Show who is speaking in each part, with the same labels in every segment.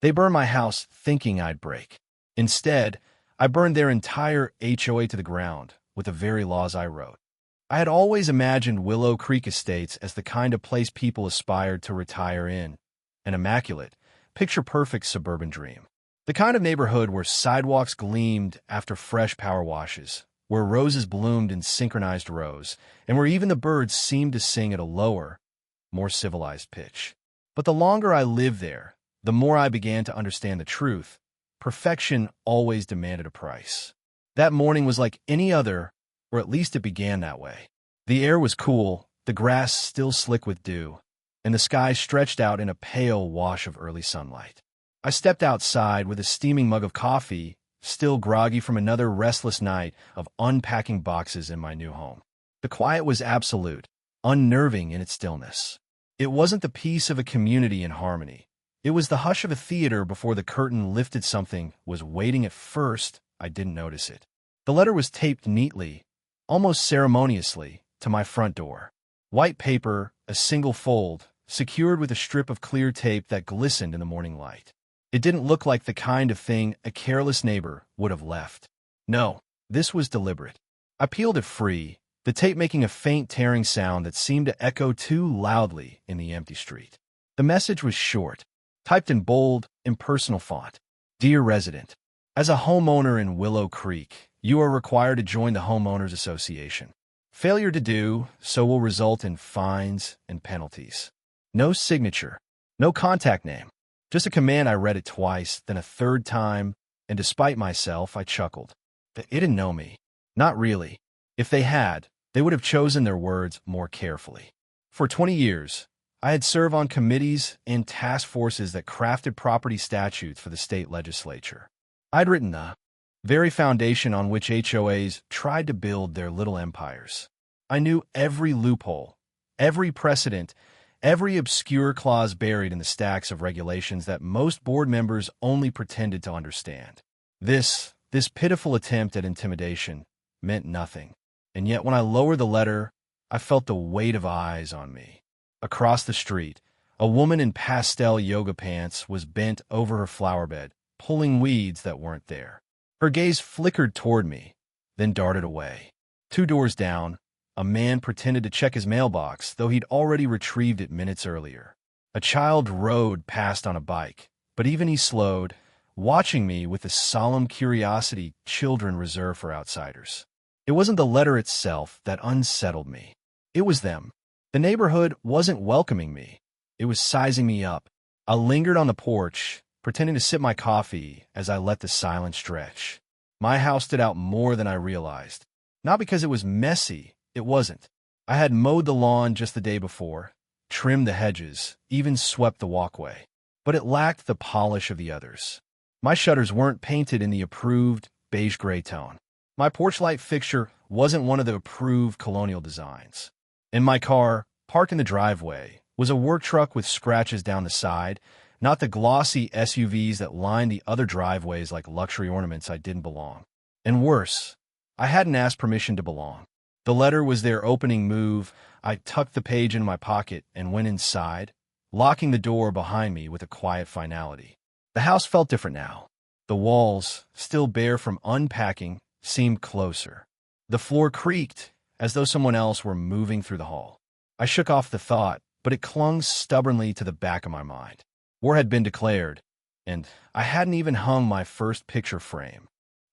Speaker 1: They burned my house thinking I'd break. Instead, I burned their entire HOA to the ground with the very laws I wrote. I had always imagined Willow Creek Estates as the kind of place people aspired to retire in, an immaculate, picture-perfect suburban dream. The kind of neighborhood where sidewalks gleamed after fresh power washes, where roses bloomed in synchronized rows, and where even the birds seemed to sing at a lower, more civilized pitch. But the longer I lived there, the more I began to understand the truth. Perfection always demanded a price. That morning was like any other, or at least it began that way. The air was cool, the grass still slick with dew, and the sky stretched out in a pale wash of early sunlight. I stepped outside with a steaming mug of coffee, still groggy from another restless night of unpacking boxes in my new home. The quiet was absolute, unnerving in its stillness. It wasn't the peace of a community in harmony. It was the hush of a theater before the curtain lifted. Something was waiting. At first, I didn't notice it. The letter was taped neatly, almost ceremoniously, to my front door. White paper, a single fold, secured with a strip of clear tape that glistened in the morning light. It didn't look like the kind of thing a careless neighbor would have left. No, this was deliberate. I peeled it free, the tape making a faint tearing sound that seemed to echo too loudly in the empty street. The message was short, typed in bold, impersonal font. Dear resident, as a homeowner in Willow Creek, you are required to join the Homeowners Association. Failure to do so will result in fines and penalties. No signature, no contact name. Just a command. I read it twice, then a third time, and despite myself, I chuckled. It didn't know me. Not really. If they had, they would have chosen their words more carefully. For 20 years, I had served on committees and task forces that crafted property statutes for the state legislature. I'd written the very foundation on which HOAs tried to build their little empires. I knew every loophole, every precedent, every obscure clause buried in the stacks of regulations that most board members only pretended to understand. This pitiful attempt at intimidation meant nothing. And yet when I lowered the letter, I felt the weight of eyes on me. Across the street, a woman in pastel yoga pants was bent over her flower bed, pulling weeds that weren't there. Her gaze flickered toward me, then darted away. 2 doors down, a man pretended to check his mailbox, though he'd already retrieved it minutes earlier. A child rode past on a bike, but even he slowed, watching me with the solemn curiosity children reserve for outsiders. It wasn't the letter itself that unsettled me. It was them. The neighborhood wasn't welcoming me. It was sizing me up. I lingered on the porch, pretending to sip my coffee as I let the silence stretch. My house stood out more than I realized. Not because it was messy. It wasn't. I had mowed the lawn just the day before, trimmed the hedges, even swept the walkway. But it lacked the polish of the others. My shutters weren't painted in the approved beige-gray tone. My porch light fixture wasn't one of the approved colonial designs. In my car, parked in the driveway, was a work truck with scratches down the side, not the glossy SUVs that lined the other driveways like luxury ornaments. I didn't belong. And worse, I hadn't asked permission to belong. The letter was their opening move. I tucked the page in my pocket and went inside, locking the door behind me with a quiet finality. The house felt different now. The walls, still bare from unpacking, seemed closer. The floor creaked, as though someone else were moving through the hall. I shook off the thought, but it clung stubbornly to the back of my mind. War had been declared, and I hadn't even hung my first picture frame.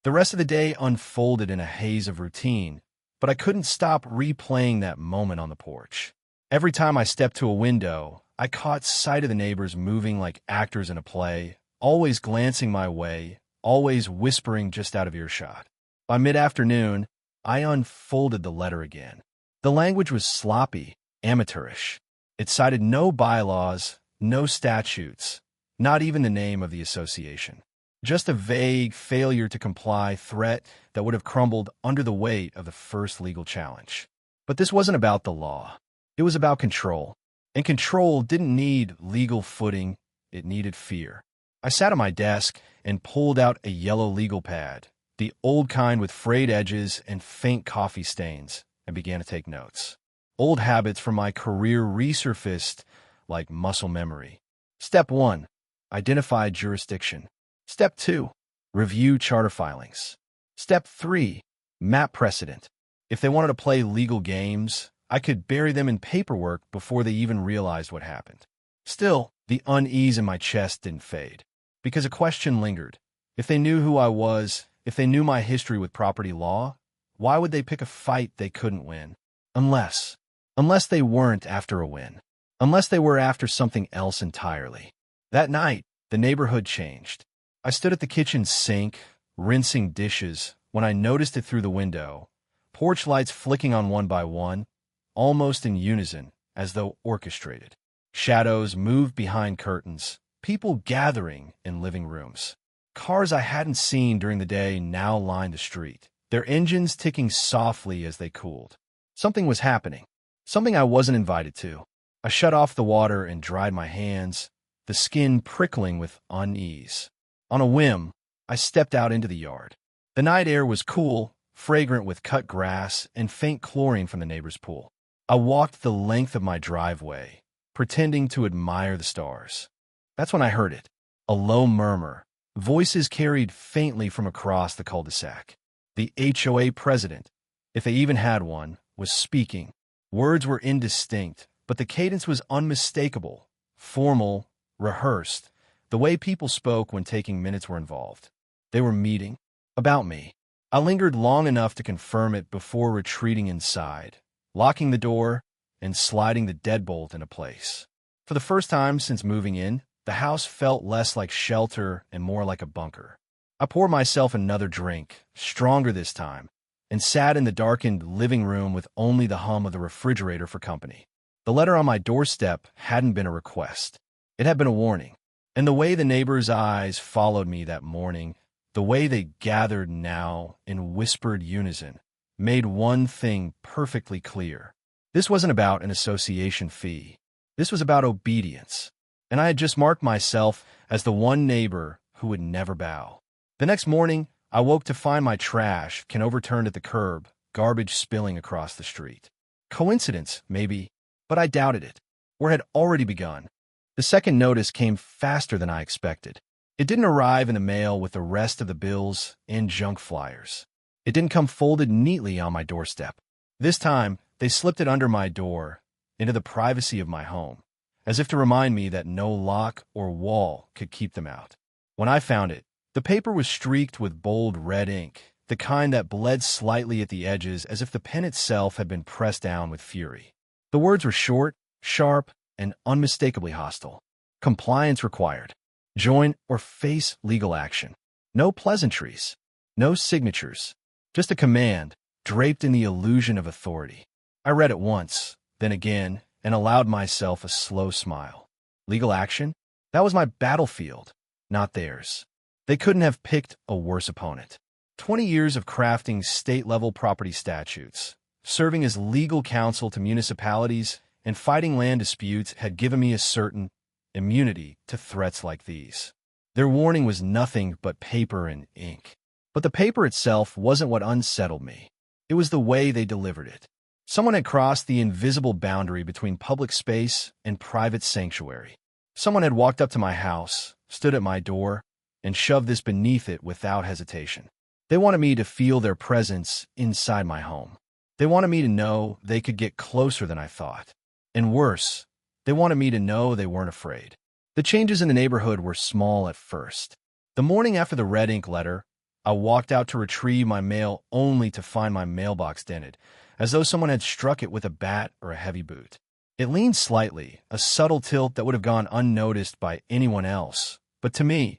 Speaker 1: The rest of the day unfolded in a haze of routine, but I couldn't stop replaying that moment on the porch. Every time I stepped to a window, I caught sight of the neighbors moving like actors in a play, always glancing my way, always whispering just out of earshot. By mid-afternoon, I unfolded the letter again. The language was sloppy, amateurish. It cited no bylaws, no statutes, not even the name of the association. Just a vague failure to comply threat that would have crumbled under the weight of the first legal challenge. But this wasn't about the law. It was about control. And control didn't need legal footing, it needed fear. I sat at my desk and pulled out a yellow legal pad, the old kind with frayed edges and faint coffee stains, and began to take notes. Old habits from my career resurfaced like muscle memory. Step 1. identify jurisdiction. Step 2, review charter filings. Step 3, map precedent. If they wanted to play legal games, I could bury them in paperwork before they even realized what happened. Still, the unease in my chest didn't fade, because a question lingered. If they knew who I was, if they knew my history with property law, why would they pick a fight they couldn't win? Unless they weren't after a win. Unless they were after something else entirely. That night, the neighborhood changed. I stood at the kitchen sink, rinsing dishes, when I noticed it through the window, porch lights flicking on one by one, almost in unison, as though orchestrated. Shadows moved behind curtains, people gathering in living rooms. Cars I hadn't seen during the day now lined the street, their engines ticking softly as they cooled. Something was happening, something I wasn't invited to. I shut off the water and dried my hands, the skin prickling with unease. On a whim, I stepped out into the yard. The night air was cool, fragrant with cut grass and faint chlorine from the neighbor's pool. I walked the length of my driveway, pretending to admire the stars. That's when I heard it, a low murmur. Voices carried faintly from across the cul-de-sac. The HOA president, if they even had one, was speaking. Words were indistinct, but the cadence was unmistakable, formal, rehearsed, the way people spoke when taking minutes were involved. They were meeting. About me. I lingered long enough to confirm it before retreating inside, locking the door and sliding the deadbolt into place. For the first time since moving in, the house felt less like shelter and more like a bunker. I poured myself another drink, stronger this time, and sat in the darkened living room with only the hum of the refrigerator for company. The letter on my doorstep hadn't been a request. It had been a warning. And the way the neighbors' eyes followed me that morning, the way they gathered now in whispered unison, made one thing perfectly clear. This wasn't about an association fee. This was about obedience. And I had just marked myself as the one neighbor who would never bow. The next morning, I woke to find my trash can overturned at the curb, garbage spilling across the street. Coincidence, maybe, but I doubted it, or had already begun. The second notice came faster than I expected. It didn't arrive in the mail with the rest of the bills and junk flyers. It didn't come folded neatly on my doorstep. This time, they slipped it under my door, into the privacy of my home, as if to remind me that no lock or wall could keep them out. When I found it, the paper was streaked with bold red ink, the kind that bled slightly at the edges as if the pen itself had been pressed down with fury. The words were short, sharp, and unmistakably hostile. Compliance required. Join or face legal action. No pleasantries. No signatures. Just a command, draped in the illusion of authority. I read it once, then again, and allowed myself a slow smile. Legal action? That was my battlefield, not theirs. They couldn't have picked a worse opponent. 20 years of crafting state-level property statutes, serving as legal counsel to municipalities, and fighting land disputes had given me a certain immunity to threats like these. Their warning was nothing but paper and ink. But the paper itself wasn't what unsettled me. It was the way they delivered it. Someone had crossed the invisible boundary between public space and private sanctuary. Someone had walked up to my house, stood at my door, and shoved this beneath it without hesitation. They wanted me to feel their presence inside my home. They wanted me to know they could get closer than I thought. And worse, they wanted me to know they weren't afraid. The changes in the neighborhood were small at first. The morning after the red ink letter, I walked out to retrieve my mail only to find my mailbox dented, as though someone had struck it with a bat or a heavy boot. It leaned slightly, a subtle tilt that would have gone unnoticed by anyone else, but to me,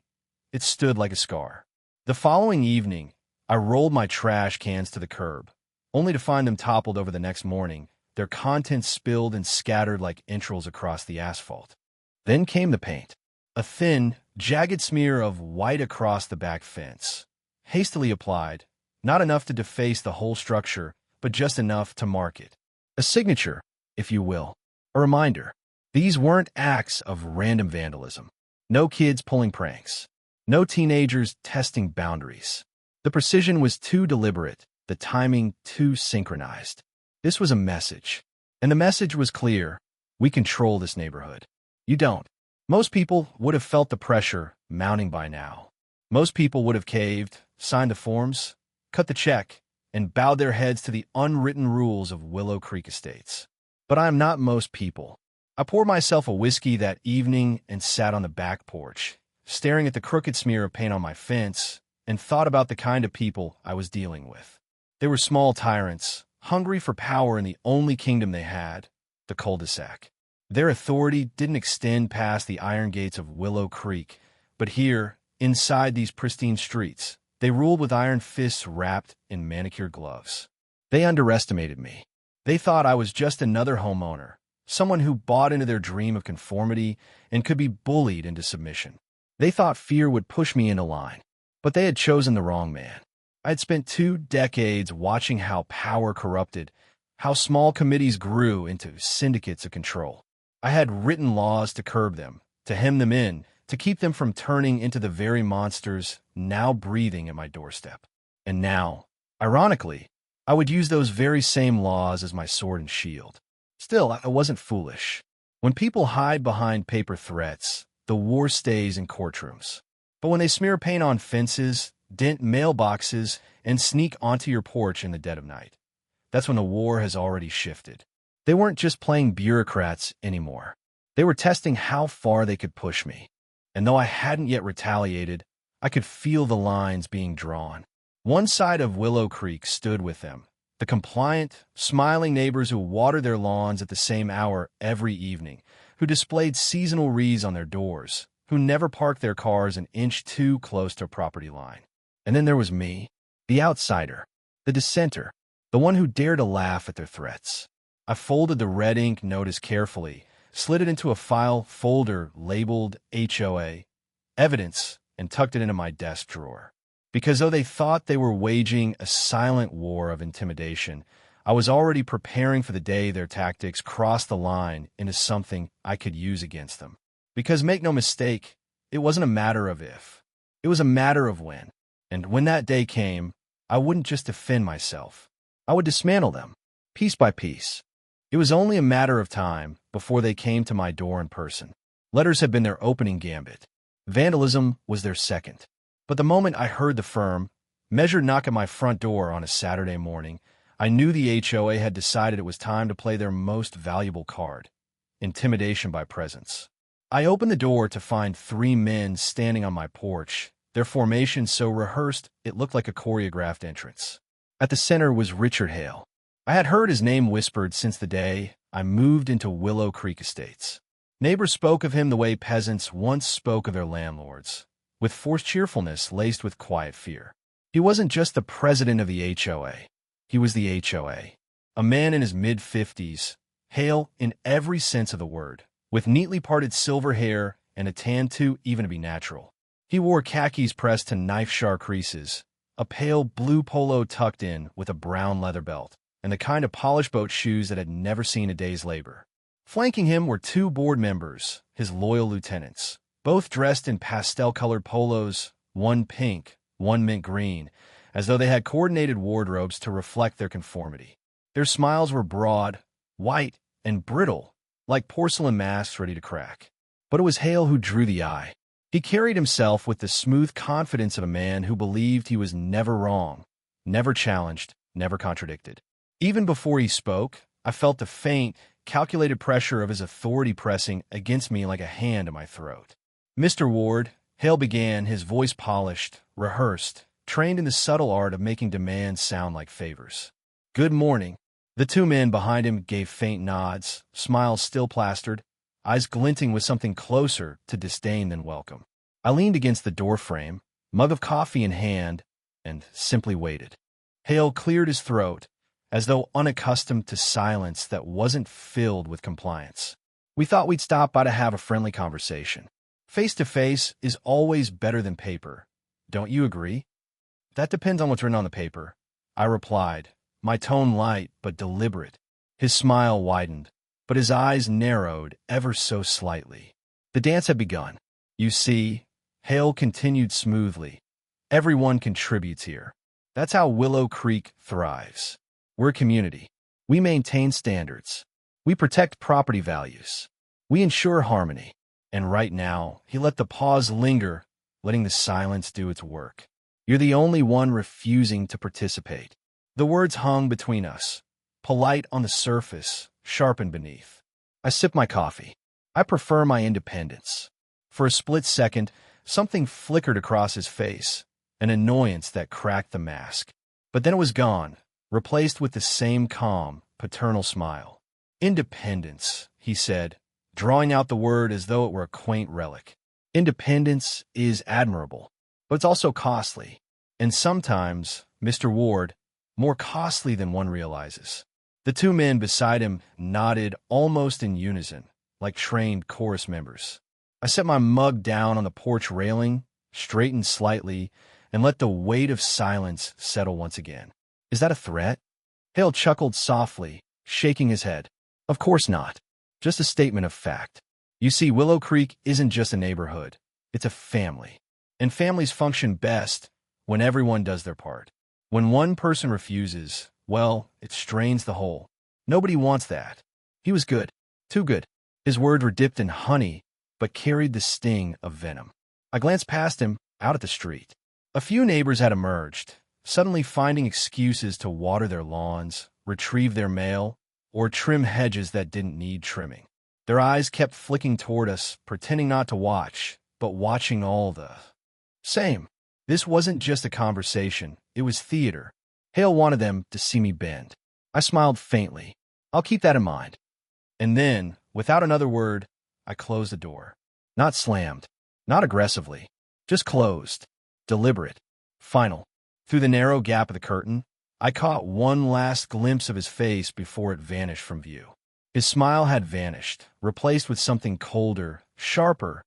Speaker 1: it stood like a scar. The following evening, I rolled my trash cans to the curb, only to find them toppled over the next morning, their contents spilled and scattered like entrails across the asphalt. Then came the paint, a thin, jagged smear of white across the back fence, hastily applied, not enough to deface the whole structure, but just enough to mark it. A signature, if you will, a reminder. These weren't acts of random vandalism. No kids pulling pranks. No teenagers testing boundaries. The precision was too deliberate, the timing too synchronized. This was a message, and the message was clear. We control this neighborhood. You don't. Most people would have felt the pressure mounting by now. Most people would have caved, signed the forms, cut the check, and bowed their heads to the unwritten rules of Willow Creek Estates. But I am not most people. I poured myself a whiskey that evening and sat on the back porch, staring at the crooked smear of paint on my fence, and thought about the kind of people I was dealing with. They were small tyrants, hungry for power in the only kingdom they had, the cul-de-sac. Their authority didn't extend past the iron gates of Willow Creek, but here, inside these pristine streets, they ruled with iron fists wrapped in manicured gloves. They underestimated me. They thought I was just another homeowner, someone who bought into their dream of conformity and could be bullied into submission. They thought fear would push me into line, but they had chosen the wrong man. I had spent 2 decades watching how power corrupted, how small committees grew into syndicates of control. I had written laws to curb them, to hem them in, to keep them from turning into the very monsters now breathing at my doorstep. And now, ironically, I would use those very same laws as my sword and shield. Still, I wasn't foolish. When people hide behind paper threats, the war stays in courtrooms. But when they smear paint on fences, dent mailboxes, and sneak onto your porch in the dead of night, that's when the war has already shifted. They weren't just playing bureaucrats anymore. They were testing how far they could push me. And though I hadn't yet retaliated, I could feel the lines being drawn. One side of Willow Creek stood with them, the compliant, smiling neighbors who watered their lawns at the same hour every evening, who displayed seasonal wreaths on their doors, who never parked their cars an inch too close to a property line. And then there was me, the outsider, the dissenter, the one who dared to laugh at their threats. I folded the red ink notice carefully, slid it into a file folder labeled HOA, evidence, and tucked it into my desk drawer. Because though they thought they were waging a silent war of intimidation, I was already preparing for the day their tactics crossed the line into something I could use against them. Because make no mistake, it wasn't a matter of if. It was a matter of when. And when that day came, I wouldn't just defend myself. I would dismantle them, piece by piece. It was only a matter of time before they came to my door in person. Letters had been their opening gambit. Vandalism was their second. But the moment I heard the firm, measured knock at my front door on a Saturday morning, I knew the HOA had decided it was time to play their most valuable card, intimidation by presence. I opened the door to find 3 men standing on my porch, their formation so rehearsed it looked like a choreographed entrance. At the center was Richard Hale. I had heard his name whispered since the day I moved into Willow Creek Estates. Neighbors spoke of him the way peasants once spoke of their landlords, with forced cheerfulness laced with quiet fear. He wasn't just the president of the HOA. He was the HOA. A man in his mid-50s, Hale in every sense of the word, with neatly parted silver hair and a tan too even to be natural. He wore khakis pressed to knife-sharp creases, a pale blue polo tucked in with a brown leather belt, and the kind of polished boat shoes that had never seen a day's labor. Flanking him were 2 board members, his loyal lieutenants, both dressed in pastel-colored polos, one pink, one mint green, as though they had coordinated wardrobes to reflect their conformity. Their smiles were broad, white, and brittle, like porcelain masks ready to crack. But it was Hale who drew the eye. He carried himself with the smooth confidence of a man who believed he was never wrong, never challenged, never contradicted. Even before he spoke, I felt the faint, calculated pressure of his authority pressing against me like a hand at my throat. "Mr. Ward," Hale began, his voice polished, rehearsed, trained in the subtle art of making demands sound like favors. "Good morning." The 2 men behind him gave faint nods, smiles still plastered, eyes glinting with something closer to disdain than welcome. I leaned against the doorframe, mug of coffee in hand, and simply waited. Hale cleared his throat, as though unaccustomed to silence that wasn't filled with compliance. "We thought we'd stop by to have a friendly conversation. Face-to-face is always better than paper. Don't you agree?" "That depends on what's written on the paper," I replied, my tone light but deliberate. His smile widened, but his eyes narrowed ever so slightly. The dance had begun. "You see," Hale continued smoothly, "everyone contributes here. That's how Willow Creek thrives. We're a community. We maintain standards. We protect property values. We ensure harmony. And right now, he let the pause linger, letting the silence do its work. You're the only one refusing to participate. The words hung between us, polite on the surface, sharpened beneath. I sipped my coffee. I prefer my independence. For a split second, something flickered across his face, an annoyance that cracked the mask. But then it was gone, replaced with the same calm, paternal smile. Independence, he said, drawing out the word as though it were a quaint relic. Independence is admirable, but it's also costly. And sometimes, Mr. Ward, more costly than one realizes. The two men beside him nodded almost in unison, like trained chorus members. I set my mug down on the porch railing, straightened slightly, and let the weight of silence settle once again. Is that a threat? Hale chuckled softly, shaking his head. Of course not. Just a statement of fact. You see, Willow Creek isn't just a neighborhood. It's a family. And families function best when everyone does their part. When one person refuses, well, it strains the whole. Nobody wants that. He was good. Too good. His words were dipped in honey, but carried the sting of venom. I glanced past him, out at the street. A few neighbors had emerged, suddenly finding excuses to water their lawns, retrieve their mail, or trim hedges that didn't need trimming. Their eyes kept flicking toward us, pretending not to watch, but watching all the same. This wasn't just a conversation, it was theater. Hale wanted them to see me bend. I smiled faintly. I'll keep that in mind. And then, without another word, I closed the door. Not slammed, not aggressively, just closed, deliberate, final. Through the narrow gap of the curtain, I caught one last glimpse of his face before it vanished from view. His smile had vanished, replaced with something colder, sharper,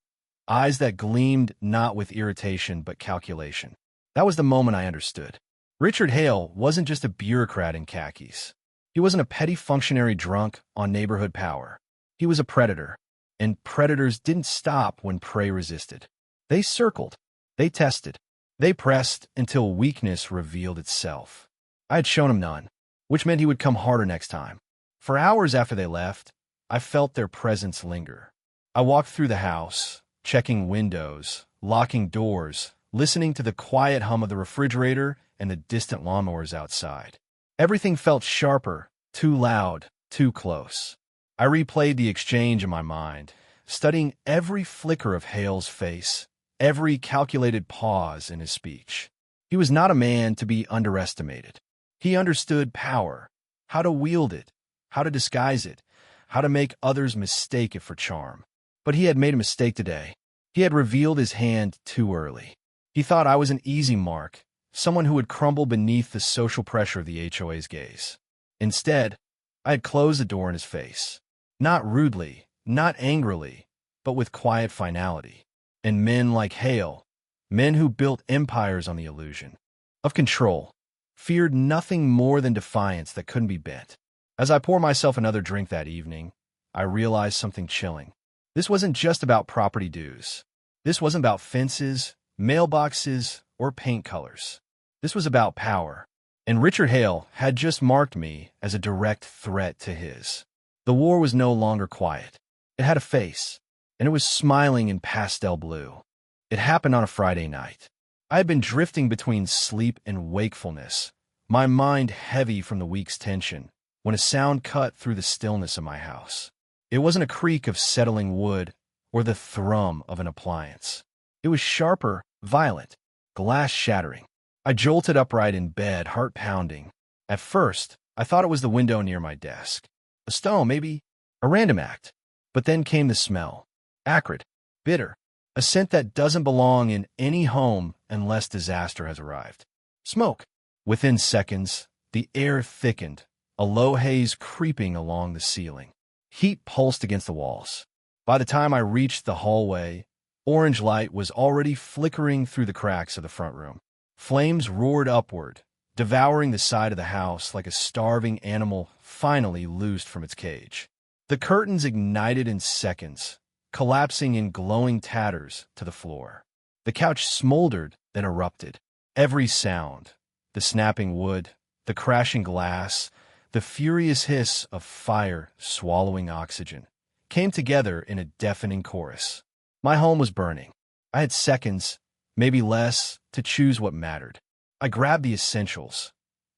Speaker 1: eyes that gleamed not with irritation but calculation. That was the moment I understood. Richard Hale wasn't just a bureaucrat in khakis. He wasn't a petty functionary drunk on neighborhood power. He was a predator, and predators didn't stop when prey resisted. They circled, they tested, they pressed until weakness revealed itself. I had shown him none, which meant he would come harder next time. For hours after they left, I felt their presence linger. I walked through the house, checking windows, locking doors, listening to the quiet hum of the refrigerator and the distant lawnmowers outside. Everything felt sharper, too loud, too close. I replayed the exchange in my mind, studying every flicker of Hale's face, every calculated pause in his speech. He was not a man to be underestimated. He understood power, how to wield it, how to disguise it, how to make others mistake it for charm. But he had made a mistake today. He had revealed his hand too early. He thought I was an easy mark, someone who would crumble beneath the social pressure of the HOA's gaze. Instead, I had closed the door in his face. Not rudely, not angrily, but with quiet finality. And men like Hale, men who built empires on the illusion of control, feared nothing more than defiance that couldn't be bent. As I poured myself another drink that evening, I realized something chilling. This wasn't just about property dues. This wasn't about fences, mailboxes, or paint colors. This was about power. And Richard Hale had just marked me as a direct threat to his. The war was no longer quiet. It had a face, and it was smiling in pastel blue. It happened on a Friday night. I had been drifting between sleep and wakefulness, my mind heavy from the week's tension, when a sound cut through the stillness of my house. It wasn't a creak of settling wood or the thrum of an appliance. It was sharper, violent, glass shattering. I jolted upright in bed, heart pounding. At first, I thought it was the window near my desk. A stone, maybe a random act. But then came the smell. Acrid, bitter, a scent that doesn't belong in any home unless disaster has arrived. Smoke. Within seconds, the air thickened, a low haze creeping along the ceiling. Heat pulsed against the walls. By the time I reached the hallway, orange light was already flickering through the cracks of the front room. Flames roared upward, devouring the side of the house like a starving animal finally loosed from its cage. The curtains ignited in seconds, collapsing in glowing tatters to the floor. The couch smoldered, then erupted. Every sound, the snapping wood, the crashing glass, the furious hiss of fire swallowing oxygen, came together in a deafening chorus. My home was burning. I had seconds, maybe less, to choose what mattered. I grabbed the essentials.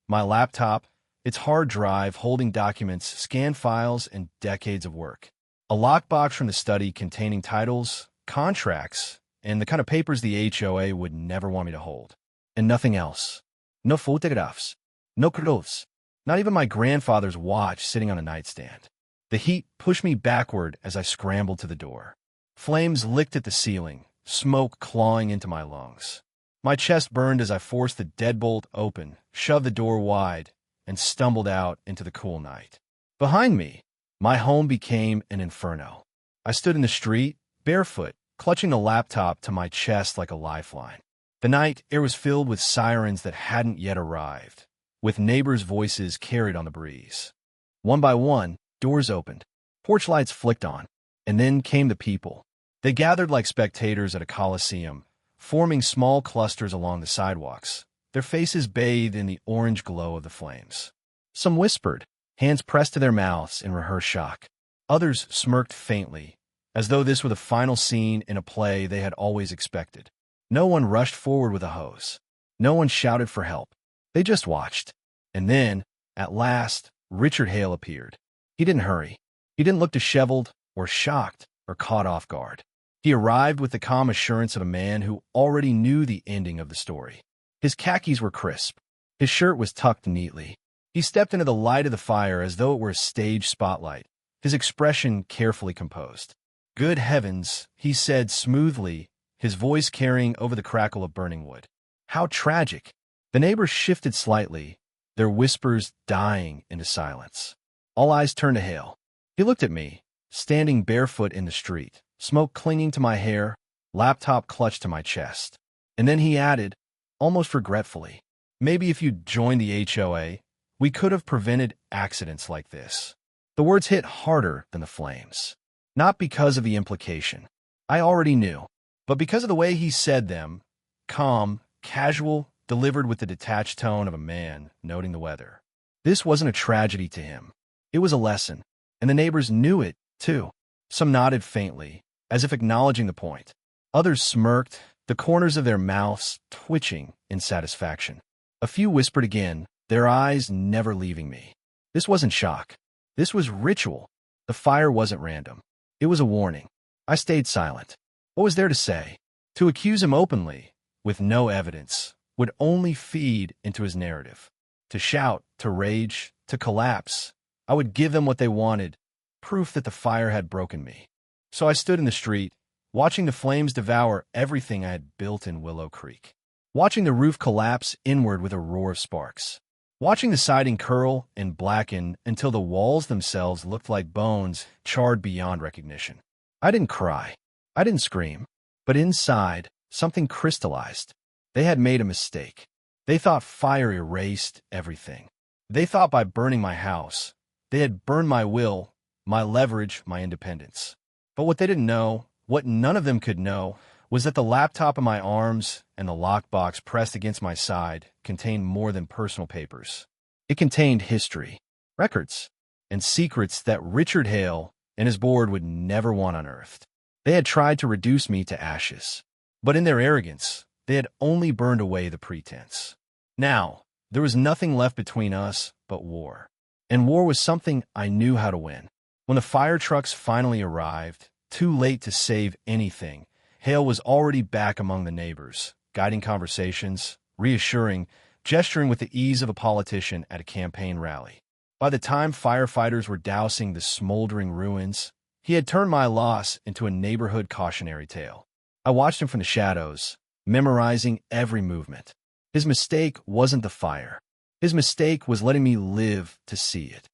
Speaker 1: My laptop, its hard drive holding documents, scanned files, and decades of work. A lockbox from the study containing titles, contracts, and the kind of papers the HOA would never want me to hold. And nothing else. No photographs. No clothes. Not even my grandfather's watch sitting on a nightstand. The heat pushed me backward as I scrambled to the door. Flames licked at the ceiling, smoke clawing into my lungs. My chest burned as I forced the deadbolt open, shoved the door wide, and stumbled out into the cool night. Behind me, my home became an inferno. I stood in the street, barefoot, clutching the laptop to my chest like a lifeline. The night air was filled with sirens that hadn't yet arrived, with neighbors' voices carried on the breeze. One by one, doors opened, porch lights flicked on, and then came the people. They gathered like spectators at a coliseum, forming small clusters along the sidewalks, their faces bathed in the orange glow of the flames. Some whispered, hands pressed to their mouths in rehearsed shock. Others smirked faintly, as though this were the final scene in a play they had always expected. No one rushed forward with a hose. No one shouted for help. They just watched. And then, at last, Richard Hale appeared. He didn't hurry. He didn't look disheveled or shocked or caught off guard. He arrived with the calm assurance of a man who already knew the ending of the story. His khakis were crisp. His shirt was tucked neatly. He stepped into the light of the fire as though it were a stage spotlight, his expression carefully composed. "Good heavens," he said smoothly, his voice carrying over the crackle of burning wood. "How tragic." The neighbors shifted slightly, their whispers dying into silence. All eyes turned to Hale. He looked at me, standing barefoot in the street, smoke clinging to my hair, laptop clutched to my chest. And then he added, almost regretfully, "Maybe if you'd joined the HOA, we could have prevented accidents like this." The words hit harder than the flames. Not because of the implication. I already knew. But because of the way he said them, calm, casual, delivered with the detached tone of a man noting the weather. This wasn't a tragedy to him. It was a lesson. And the neighbors knew it, too. Some nodded faintly, as if acknowledging the point. Others smirked, the corners of their mouths twitching in satisfaction. A few whispered again, their eyes never leaving me. This wasn't shock. This was ritual. The fire wasn't random. It was a warning. I stayed silent. What was there to say? To accuse him openly, with no evidence, would only feed into his narrative. To shout, to rage, to collapse, I would give them what they wanted, proof that the fire had broken me. So I stood in the street, watching the flames devour everything I had built in Willow Creek. Watching the roof collapse inward with a roar of sparks. Watching the siding curl and blacken until the walls themselves looked like bones charred beyond recognition. I didn't cry. I didn't scream. But inside, something crystallized. They had made a mistake. They thought fire erased everything. They thought by burning my house, they had burned my will, my leverage, my independence. But what they didn't know, what none of them could know, was that the laptop in my arms and the lockbox pressed against my side contained more than personal papers. It contained history, records, and secrets that Richard Hale and his board would never want unearthed. They had tried to reduce me to ashes, but in their arrogance, they had only burned away the pretense. Now, there was nothing left between us but war. And war was something I knew how to win. When the fire trucks finally arrived, too late to save anything, Hale was already back among the neighbors, guiding conversations, reassuring, gesturing with the ease of a politician at a campaign rally. By the time firefighters were dousing the smoldering ruins, he had turned my loss into a neighborhood cautionary tale. I watched him from the shadows, memorizing every movement. His mistake wasn't the fire. His mistake was letting me live to see it.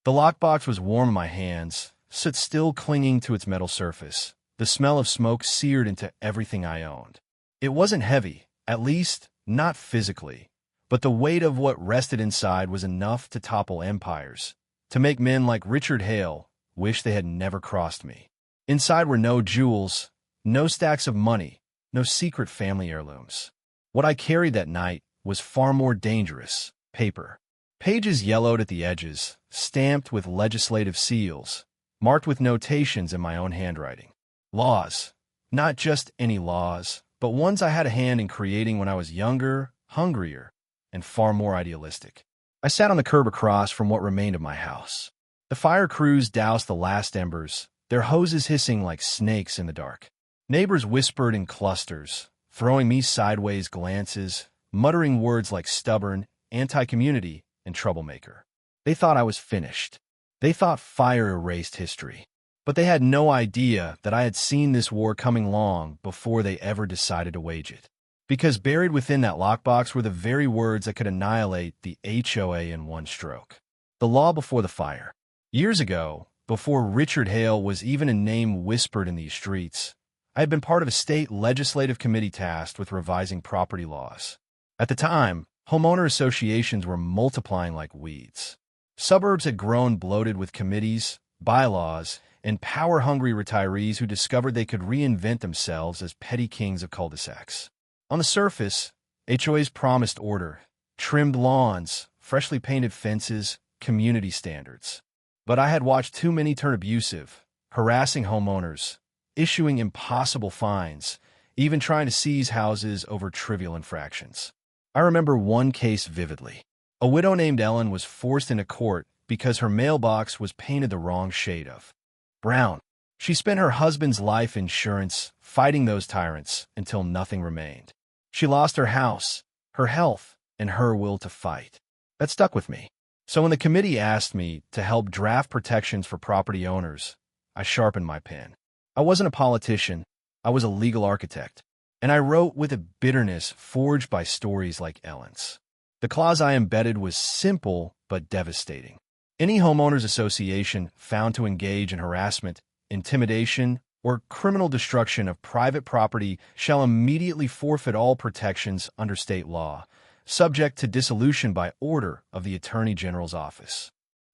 Speaker 1: The lockbox was warm in my hands, stood still clinging to its metal surface. The smell of smoke seared into everything I owned. It wasn't heavy, at least not physically, but the weight of what rested inside was enough to topple empires, to make men like Richard Hale wish they had never crossed me. Inside were no jewels, no stacks of money, no secret family heirlooms. What I carried that night was far more dangerous: paper. Pages yellowed at the edges, stamped with legislative seals, marked with notations in my own handwriting. Laws, Not just any laws, but ones I had a hand in creating when I was younger, hungrier, and far more idealistic. I sat on the curb across from what remained of my house. The fire crews doused the last embers, their hoses hissing like snakes in the dark. Neighbors whispered in clusters, throwing me sideways glances, muttering words like stubborn, anti-community, and troublemaker. They thought I was finished. They thought fire erased history. But they had no idea that I had seen this war coming long before they ever decided to wage it. Because buried within that lockbox were the very words that could annihilate the HOA in one stroke. The law before the fire. Years ago, before Richard Hale was even a name whispered in these streets, I had been part of a state legislative committee tasked with revising property laws. At the time, homeowner associations were multiplying like weeds. Suburbs had grown bloated with committees, bylaws, and power-hungry retirees who discovered they could reinvent themselves as petty kings of cul-de-sacs. On the surface, HOAs promised order, trimmed lawns, freshly painted fences, community standards. But I had watched too many turn abusive, harassing homeowners, issuing impossible fines, even trying to seize houses over trivial infractions. I remember one case vividly. A widow named Ellen was forced into court because her mailbox was painted the wrong shade of brown. She spent her husband's life insurance fighting those tyrants until nothing remained. She lost her house, her health, and her will to fight. That stuck with me. So when the committee asked me to help draft protections for property owners, I sharpened my pen. I wasn't a politician, I was a legal architect, and I wrote with a bitterness forged by stories like Ellen's. The clause I embedded was simple but devastating. Any homeowners association found to engage in harassment, intimidation, or criminal destruction of private property shall immediately forfeit all protections under state law, subject to dissolution by order of the Attorney General's office.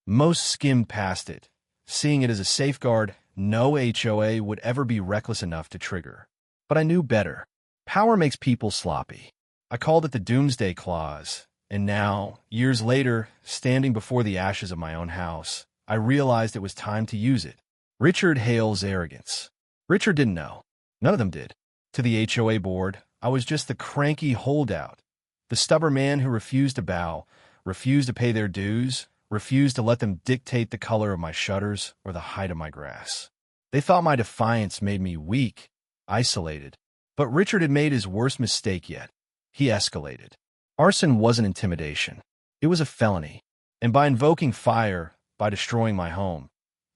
Speaker 1: Most skimmed past it, seeing it as a safeguard no HOA would ever be reckless enough to trigger. But I knew better. Power makes people sloppy. I called it the Doomsday Clause, and now, years later, standing before the ashes of my own house, I realized it was time to use it. Richard Hale's arrogance. Richard didn't know. None of them did. To the HOA board, I was just the cranky holdout, the stubborn man who refused to bow, refused to pay their dues, refused to let them dictate the color of my shutters or the height of my grass. They thought my defiance made me weak, isolated. But Richard had made his worst mistake yet. He escalated. Arson wasn't intimidation. It was a felony. And by invoking fire, by destroying my home,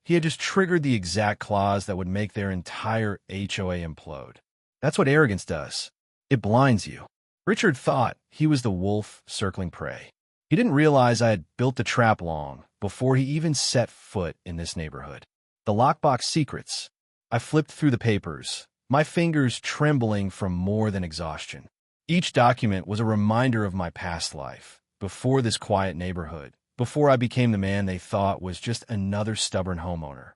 Speaker 1: he had just triggered the exact clause that would make their entire HOA implode. That's what arrogance does. It blinds you. Richard thought he was the wolf circling prey. He didn't realize I had built the trap long before he even set foot in this neighborhood. The lockbox secrets. I flipped through the papers, my fingers trembling from more than exhaustion. Each document was a reminder of my past life, before this quiet neighborhood, before I became the man they thought was just another stubborn homeowner.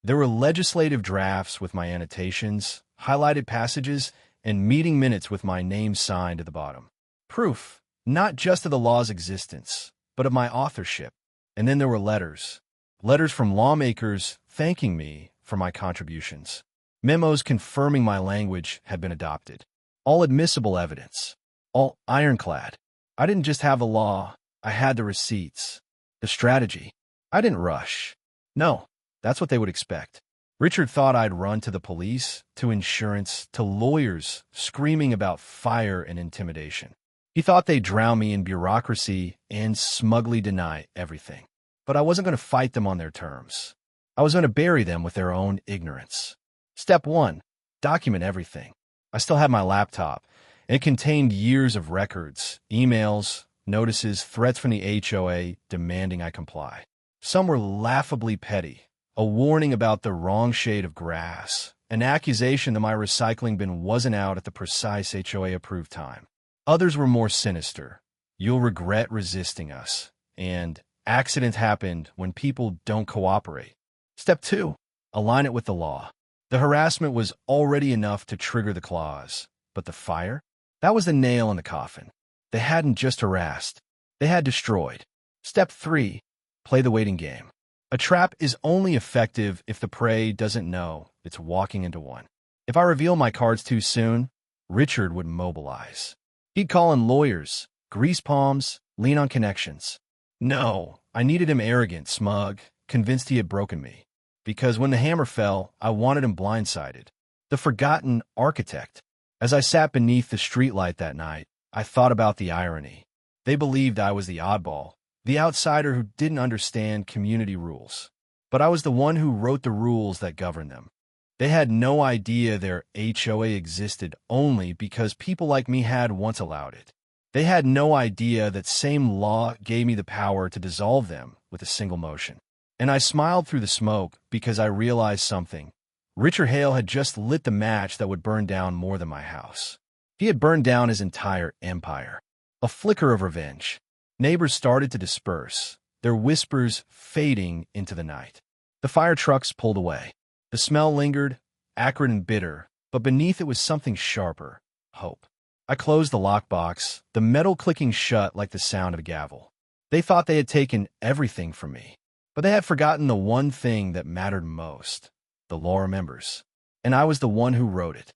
Speaker 1: There were legislative drafts with my annotations, highlighted passages, and meeting minutes with my name signed at the bottom. Proof, not just of the law's existence, but of my authorship. And then there were letters. Letters from lawmakers thanking me for my contributions. Memos confirming my language had been adopted. All admissible evidence. All ironclad. I didn't just have the law, I had the receipts. The strategy. I didn't rush. No, that's what they would expect. Richard thought I'd run to the police, to insurance, to lawyers, screaming about fire and intimidation. He thought they'd drown me in bureaucracy and smugly deny everything. But I wasn't going to fight them on their terms. I was going to bury them with their own ignorance. Step 1. Document everything. I still had my laptop. It contained years of records, emails, notices, threats from the HOA demanding I comply. Some were laughably petty. A warning about the wrong shade of grass. An accusation that my recycling bin wasn't out at the precise HOA-approved time. Others were more sinister. You'll regret resisting us. And accidents happened when people don't cooperate. Step 2. Align it with the law. The harassment was already enough to trigger the clause. But the fire? That was the nail in the coffin. They hadn't just harassed. They had destroyed. Step 3. Play the waiting game. A trap is only effective if the prey doesn't know it's walking into one. If I reveal my cards too soon, Richard would mobilize. He'd call in lawyers, grease palms, lean on connections. No, I needed him arrogant, smug, convinced he had broken me. Because when the hammer fell, I wanted him blindsided. The forgotten architect. As I sat beneath the streetlight that night, I thought about the irony. They believed I was the oddball, the outsider who didn't understand community rules. But I was the one who wrote the rules that governed them. They had no idea their HOA existed only because people like me had once allowed it. They had no idea that same law gave me the power to dissolve them with a single motion. And I smiled through the smoke because I realized something. Richard Hale had just lit the match that would burn down more than my house. He had burned down his entire empire. A flicker of revenge. Neighbors started to disperse, their whispers fading into the night. The fire trucks pulled away. The smell lingered, acrid and bitter, but beneath it was something sharper, hope. I closed the lockbox, the metal clicking shut like the sound of a gavel. They thought they had taken everything from me, but they had forgotten the one thing that mattered most. The law remembers, and I was the one who wrote it.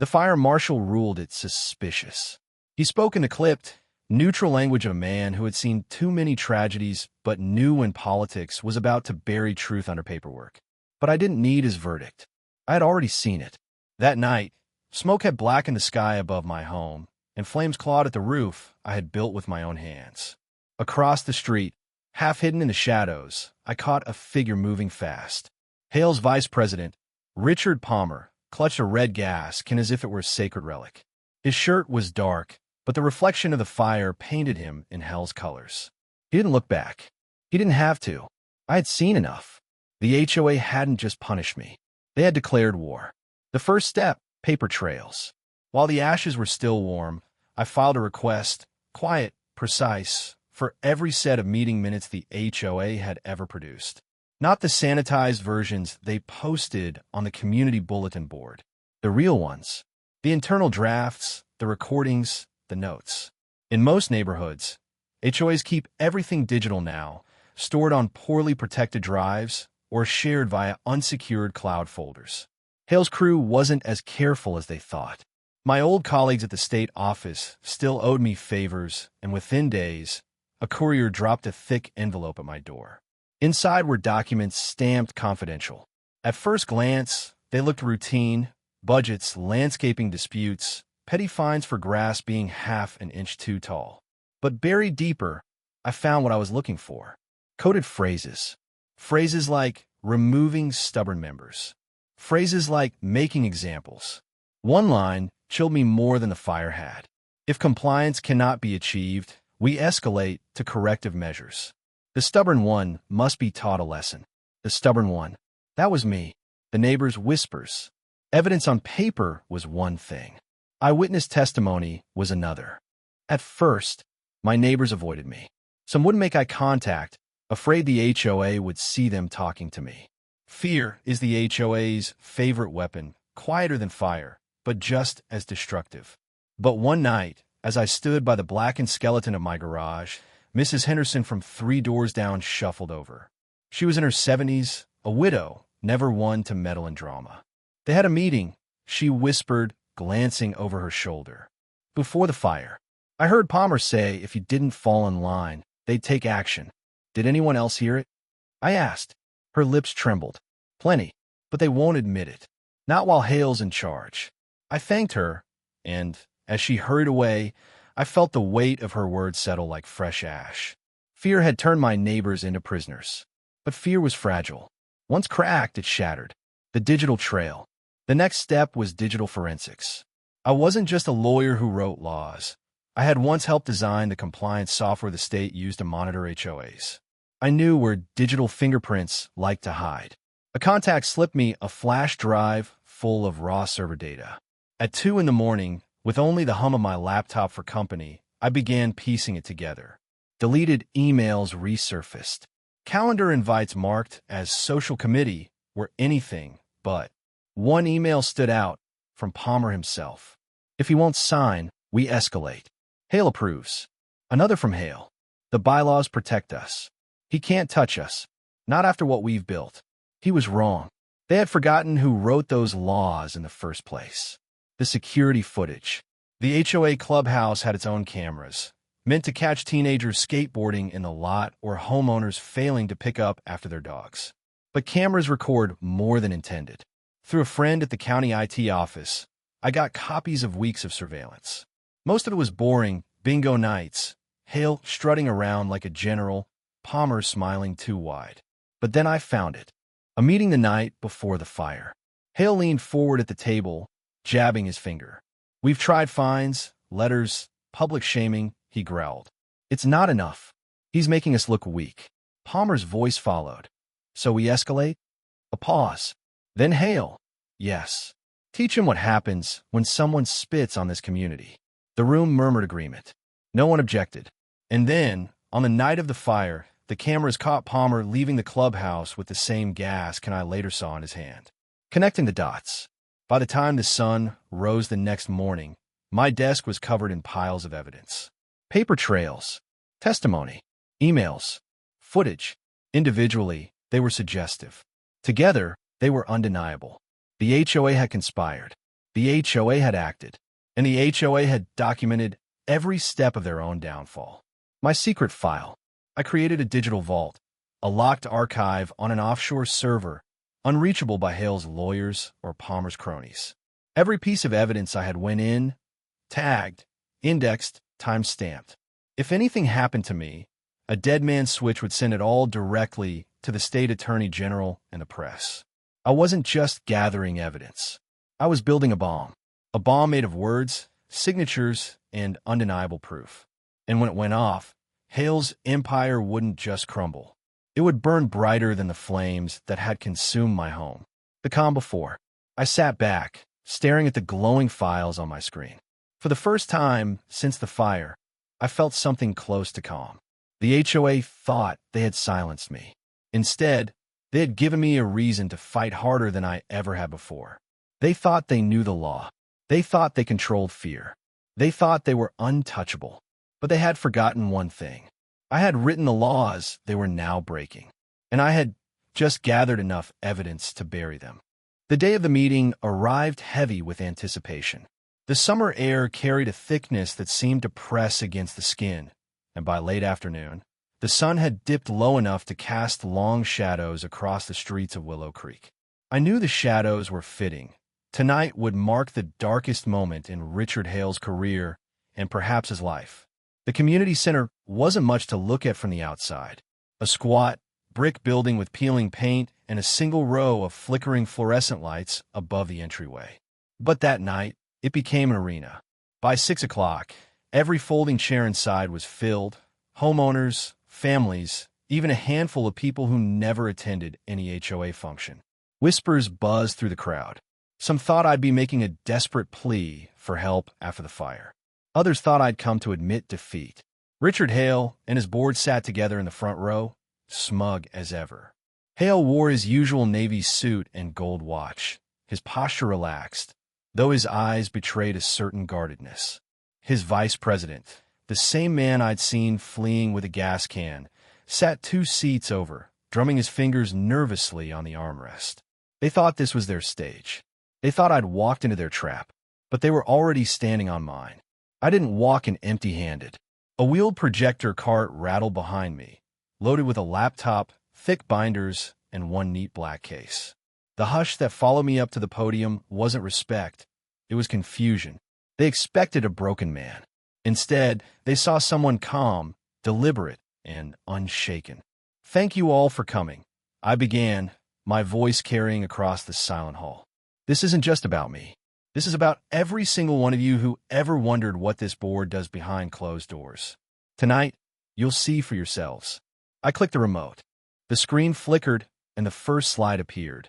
Speaker 1: The fire marshal ruled it suspicious. He spoke in the clipped, neutral language of a man who had seen too many tragedies but knew when politics was about to bury truth under paperwork. But I didn't need his verdict. I had already seen it. That night, smoke had blackened the sky above my home, and flames clawed at the roof I had built with my own hands. Across the street, half hidden in the shadows, I caught a figure moving fast. Hale's vice president, Richard Palmer, clutched a red gas can as if it were a sacred relic. His shirt was dark, but the reflection of the fire painted him in hell's colors. He didn't look back. He didn't have to. I had seen enough. The HOA hadn't just punished me. They had declared war. The first step, paper trails. While the ashes were still warm, I filed a request, quiet, precise, for every set of meeting minutes the HOA had ever produced. Not the sanitized versions they posted on the community bulletin board. The real ones. The internal drafts, the recordings, the notes. In most neighborhoods, HOAs keep everything digital now, stored on poorly protected drives or shared via unsecured cloud folders. Hale's crew wasn't as careful as they thought. My old colleagues at the state office still owed me favors, and within days, a courier dropped a thick envelope at my door. Inside were documents stamped confidential. At first glance, they looked routine: budgets, landscaping disputes, petty fines for grass being half an inch too tall. But buried deeper, I found what I was looking for. Coded phrases. Phrases like removing stubborn members. Phrases like making examples. One line chilled me more than the fire had. If compliance cannot be achieved, we escalate to corrective measures. The stubborn one must be taught a lesson. The stubborn one. That was me. The neighbor's whispers. Evidence on paper was one thing. Eyewitness testimony was another. At first, my neighbors avoided me. Some wouldn't make eye contact, afraid the HOA would see them talking to me. Fear is the HOA's favorite weapon, quieter than fire, but just as destructive. But one night, as I stood by the blackened skeleton of my garage, Mrs. Henderson from 3 doors down shuffled over. She was in her 70s, a widow, never one to meddle in drama. They had a meeting, she whispered, glancing over her shoulder. Before the fire, I heard Palmer say if you didn't fall in line, they'd take action. Did anyone else hear it? I asked. Her lips trembled. Plenty, but they won't admit it. Not while Hale's in charge. I thanked her, and, as she hurried away, I felt the weight of her words settle like fresh ash. Fear had turned my neighbors into prisoners. But fear was fragile. Once cracked, it shattered. The digital trail. The next step was digital forensics. I wasn't just a lawyer who wrote laws. I had once helped design the compliance software the state used to monitor HOAs. I knew where digital fingerprints liked to hide. A contact slipped me a flash drive full of raw server data. At 2 a.m, with only the hum of my laptop for company, I began piecing it together. Deleted emails resurfaced. Calendar invites marked as social committee were anything but. One email stood out, from Palmer himself. If he won't sign, we escalate. Hale approves. Another from Hale. The bylaws protect us. He can't touch us. Not after what we've built. He was wrong. They had forgotten who wrote those laws in the first place. The security footage. The HOA clubhouse had its own cameras, meant to catch teenagers skateboarding in the lot or homeowners failing to pick up after their dogs. But cameras record more than intended. Through a friend at the county IT office, I got copies of weeks of surveillance. Most of it was boring, bingo nights, Hale strutting around like a general, Palmer smiling too wide. But then I found it. A meeting the night before the fire. Hale leaned forward at the table, jabbing his finger. "We've tried fines, letters, public shaming," he growled. "It's not enough. He's making us look weak." Palmer's voice followed. "So we escalate?" A pause. Then Hale. "Yes. Teach him what happens when someone spits on this community." The room murmured agreement. No one objected. And then, on the night of the fire, the cameras caught Palmer leaving the clubhouse with the same gas I later saw in his hand. Connecting the dots. By the time the sun rose the next morning, my desk was covered in piles of evidence. Paper trails, testimony, emails, footage. Individually, they were suggestive. Together, they were undeniable. The HOA had conspired. The HOA had acted. And the HOA had documented every step of their own downfall. My secret file. I created a digital vault, a locked archive on an offshore server, unreachable by Hale's lawyers or Palmer's cronies. Every piece of evidence I had went in, tagged, indexed, time-stamped. If anything happened to me, a dead man's switch would send it all directly to the state attorney general and the press. I wasn't just gathering evidence. I was building a bomb made of words, signatures, and undeniable proof. And when it went off, Hale's empire wouldn't just crumble. It would burn brighter than the flames that had consumed my home. The calm before. I sat back, staring at the glowing files on my screen. For the first time since the fire, I felt something close to calm. The HOA thought they had silenced me. Instead, they had given me a reason to fight harder than I ever had before. They thought they knew the law. They thought they controlled fear. They thought they were untouchable. But they had forgotten one thing. I had written the laws they were now breaking, and I had just gathered enough evidence to bury them. The day of the meeting arrived heavy with anticipation. The summer air carried a thickness that seemed to press against the skin, and by late afternoon, the sun had dipped low enough to cast long shadows across the streets of Willow Creek. I knew the shadows were fitting. Tonight would mark the darkest moment in Richard Hale's career and perhaps his life. The community center wasn't much to look at from the outside. A squat, brick building with peeling paint and a single row of flickering fluorescent lights above the entryway. But that night, it became an arena. By 6 o'clock, every folding chair inside was filled. Homeowners, families, even a handful of people who never attended any HOA function. Whispers buzzed through the crowd. Some thought I'd be making a desperate plea for help after the fire. Others thought I'd come to admit defeat. Richard Hale and his board sat together in the front row, smug as ever. Hale wore his usual navy suit and gold watch, his posture relaxed, though his eyes betrayed a certain guardedness. His vice president, the same man I'd seen fleeing with a gas can, sat 2 seats over, drumming his fingers nervously on the armrest. They thought this was their stage. They thought I'd walked into their trap, but they were already standing on mine. I didn't walk in empty-handed. A wheeled projector cart rattled behind me, loaded with a laptop, thick binders, and one neat black case. The hush that followed me up to the podium wasn't respect. It was confusion. They expected a broken man. Instead, they saw someone calm, deliberate, and unshaken. "Thank you all for coming," I began, my voice carrying across the silent hall. "This isn't just about me. This is about every single one of you who ever wondered what this board does behind closed doors. Tonight, you'll see for yourselves." I clicked the remote. The screen flickered, and the first slide appeared.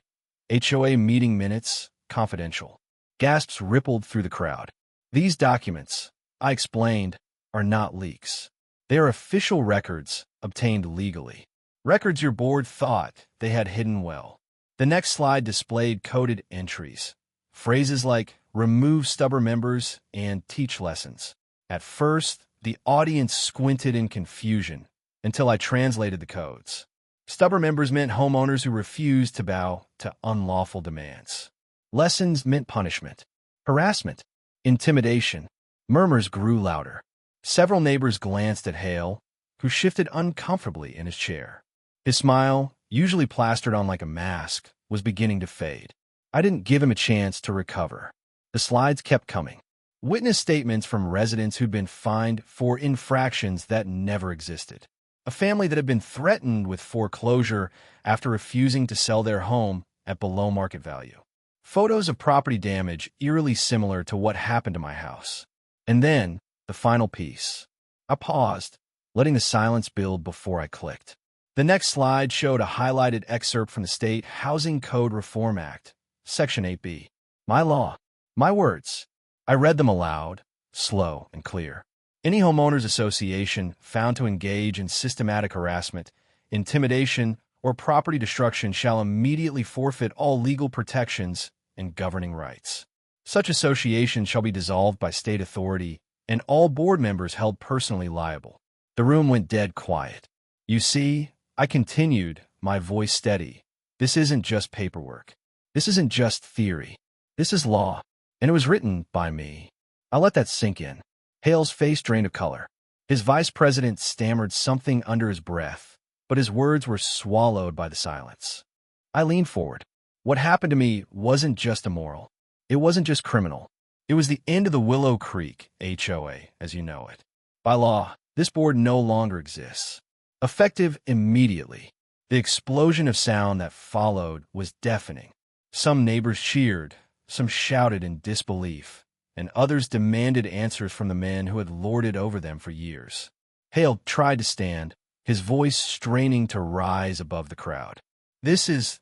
Speaker 1: HOA meeting minutes, confidential. Gasps rippled through the crowd. "These documents," I explained, "are not leaks. They are official records obtained legally. Records your board thought they had hidden well." The next slide displayed coded entries. Phrases like "remove stubborn members" and "teach lessons." At first, the audience squinted in confusion until I translated the codes. Stubborn members meant homeowners who refused to bow to unlawful demands. Lessons meant punishment, harassment, intimidation. Murmurs grew louder. Several neighbors glanced at Hale, who shifted uncomfortably in his chair. His smile, usually plastered on like a mask, was beginning to fade. I didn't give him a chance to recover. The slides kept coming. Witness statements from residents who'd been fined for infractions that never existed. A family that had been threatened with foreclosure after refusing to sell their home at below market value. Photos of property damage eerily similar to what happened to my house. And then, the final piece. I paused, letting the silence build before I clicked. The next slide showed a highlighted excerpt from the State Housing Code Reform Act, Section 8B. My law. My words. I read them aloud, slow and clear. Any homeowners association found to engage in systematic harassment, intimidation, or property destruction shall immediately forfeit all legal protections and governing rights. Such associations shall be dissolved by state authority and all board members held personally liable. The room went dead quiet. You see, I continued, my voice steady. This isn't just paperwork. This isn't just theory. This is law. And it was written by me. I let that sink in. Hale's face drained of color. His vice president stammered something under his breath, but his words were swallowed by the silence. I leaned forward. What happened to me wasn't just immoral. It wasn't just criminal. It was the end of the Willow Creek HOA, as you know it. By law, this board no longer exists. Effective immediately. The explosion of sound that followed was deafening. Some neighbors cheered, some shouted in disbelief, and others demanded answers from the men who had lorded over them for years. Hale tried to stand, his voice straining to rise above the crowd. This is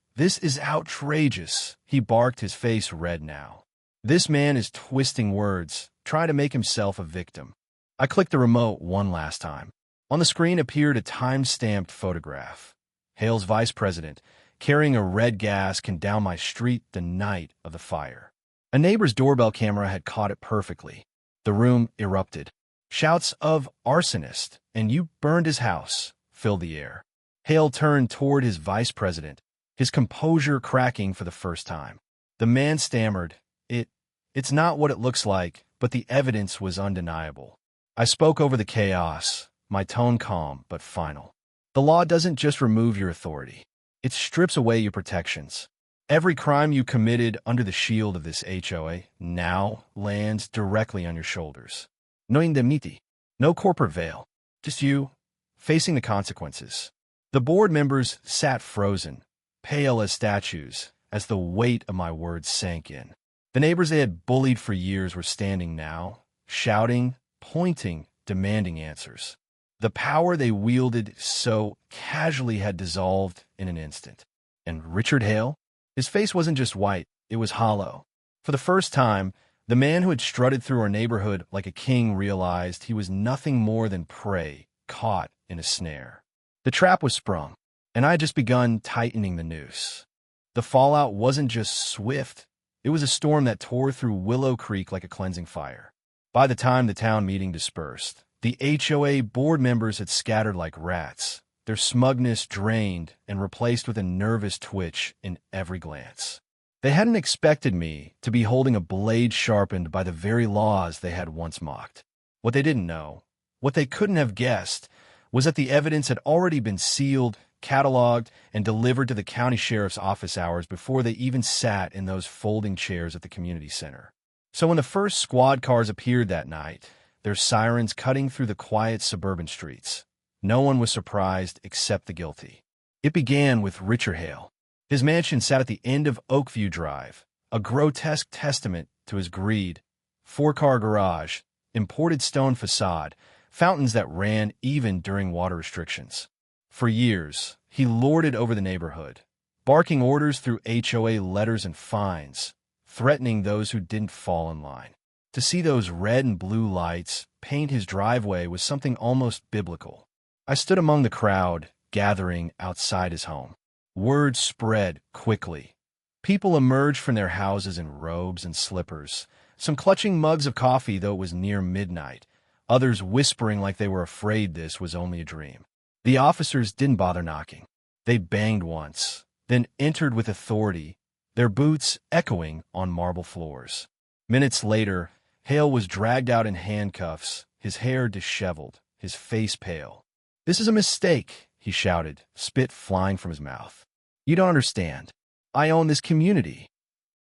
Speaker 1: outrageous, he barked, his face red now. This man is twisting words, trying to make himself a victim. I clicked the remote one last time. On the screen appeared a time-stamped photograph. Hale's vice president, carrying a red gas can down my street the night of the fire. A neighbor's doorbell camera had caught it perfectly. The room erupted. Shouts of "arsonist" and "you burned his house" filled the air. Hale turned toward his vice president, his composure cracking for the first time. The man stammered, It's not what it looks like, but the evidence was undeniable. I spoke over the chaos, my tone calm but final. The law doesn't just remove your authority. It strips away your protections. Every crime you committed under the shield of this HOA now lands directly on your shoulders. No indemnity, no corporate veil, just you, facing the consequences. The board members sat frozen, pale as statues, as the weight of my words sank in. The neighbors they had bullied for years were standing now, shouting, pointing, demanding answers. The power they wielded so casually had dissolved in an instant. And Richard Hale? His face wasn't just white, it was hollow. For the first time, the man who had strutted through our neighborhood like a king realized he was nothing more than prey, caught in a snare. The trap was sprung, and I had just begun tightening the noose. The fallout wasn't just swift, it was a storm that tore through Willow Creek like a cleansing fire. By the time the town meeting dispersed, the HOA board members had scattered like rats, their smugness drained and replaced with a nervous twitch in every glance. They hadn't expected me to be holding a blade sharpened by the very laws they had once mocked. What they didn't know, what they couldn't have guessed, was that the evidence had already been sealed, cataloged, and delivered to the county sheriff's office hours before they even sat in those folding chairs at the community center. So when the first squad cars appeared that night, their sirens cutting through the quiet suburban streets, no one was surprised except the guilty. It began with Richard Hale. His mansion sat at the end of Oakview Drive, a grotesque testament to his greed. 4-car garage, imported stone facade, fountains that ran even during water restrictions. For years, he lorded over the neighborhood, barking orders through HOA letters and fines, threatening those who didn't fall in line. To see those red and blue lights paint his driveway was something almost biblical. I stood among the crowd, gathering outside his home. Word spread quickly. People emerged from their houses in robes and slippers, some clutching mugs of coffee though it was near midnight, others whispering like they were afraid this was only a dream. The officers didn't bother knocking. They banged once, then entered with authority, their boots echoing on marble floors. Minutes later, Hale was dragged out in handcuffs, his hair disheveled, his face pale. "This is a mistake," he shouted, spit flying from his mouth. "You don't understand. I own this community."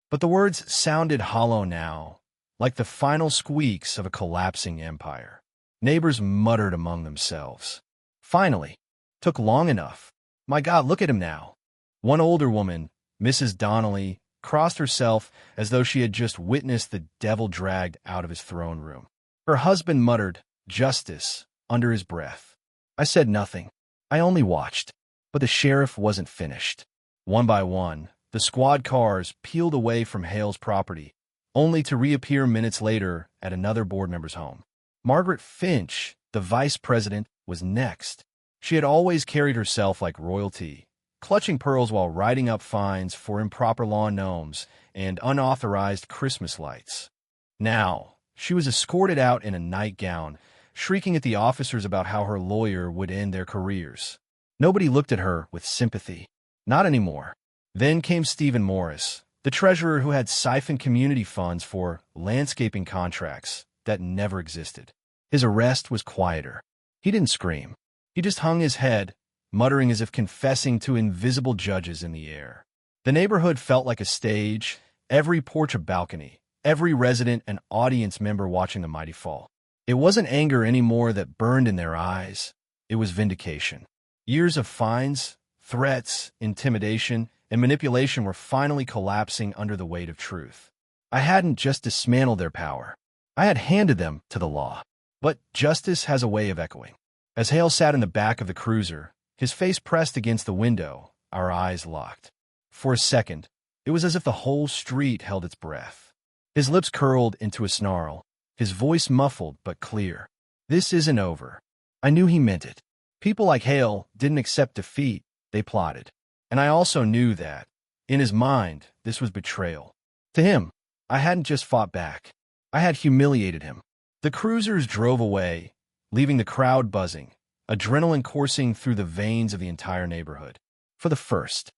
Speaker 1: But the words sounded hollow now, like the final squeaks of a collapsing empire. Neighbors muttered among themselves. "Finally. Took long enough. My God, look at him now." One older woman, Mrs. Donnelly, crossed herself as though she had just witnessed the devil dragged out of his throne room. Her husband muttered, "Justice," under his breath. I said nothing. I only watched. But the sheriff wasn't finished. One by one, the squad cars peeled away from Hale's property, only to reappear minutes later at another board member's home. Margaret Finch, the vice president, was next. She had always carried herself like royalty, clutching pearls while writing up fines for improper lawn gnomes and unauthorized Christmas lights. Now, she was escorted out in a nightgown, shrieking at the officers about how her lawyer would end their careers. Nobody looked at her with sympathy. Not anymore. Then came Stephen Morris, the treasurer who had siphoned community funds for landscaping contracts that never existed. His arrest was quieter. He didn't scream. He just hung his head, muttering as if confessing to invisible judges in the air. The neighborhood felt like a stage, every porch a balcony, every resident an audience member watching the mighty fall. It wasn't anger anymore that burned in their eyes. It was vindication. Years of fines, threats, intimidation, and manipulation were finally collapsing under the weight of truth. I hadn't just dismantled their power. I had handed them to the law. But justice has a way of echoing. As Hale sat in the back of the cruiser, his face pressed against the window, our eyes locked. For a second, it was as if the whole street held its breath. His lips curled into a snarl, his voice muffled but clear. "This isn't over." I knew he meant it. People like Hale didn't accept defeat, they plotted. And I also knew that, in his mind, this was betrayal. To him, I hadn't just fought back. I had humiliated him. The cruisers drove away, leaving the crowd buzzing, adrenaline coursing through the veins of the entire neighborhood. For the first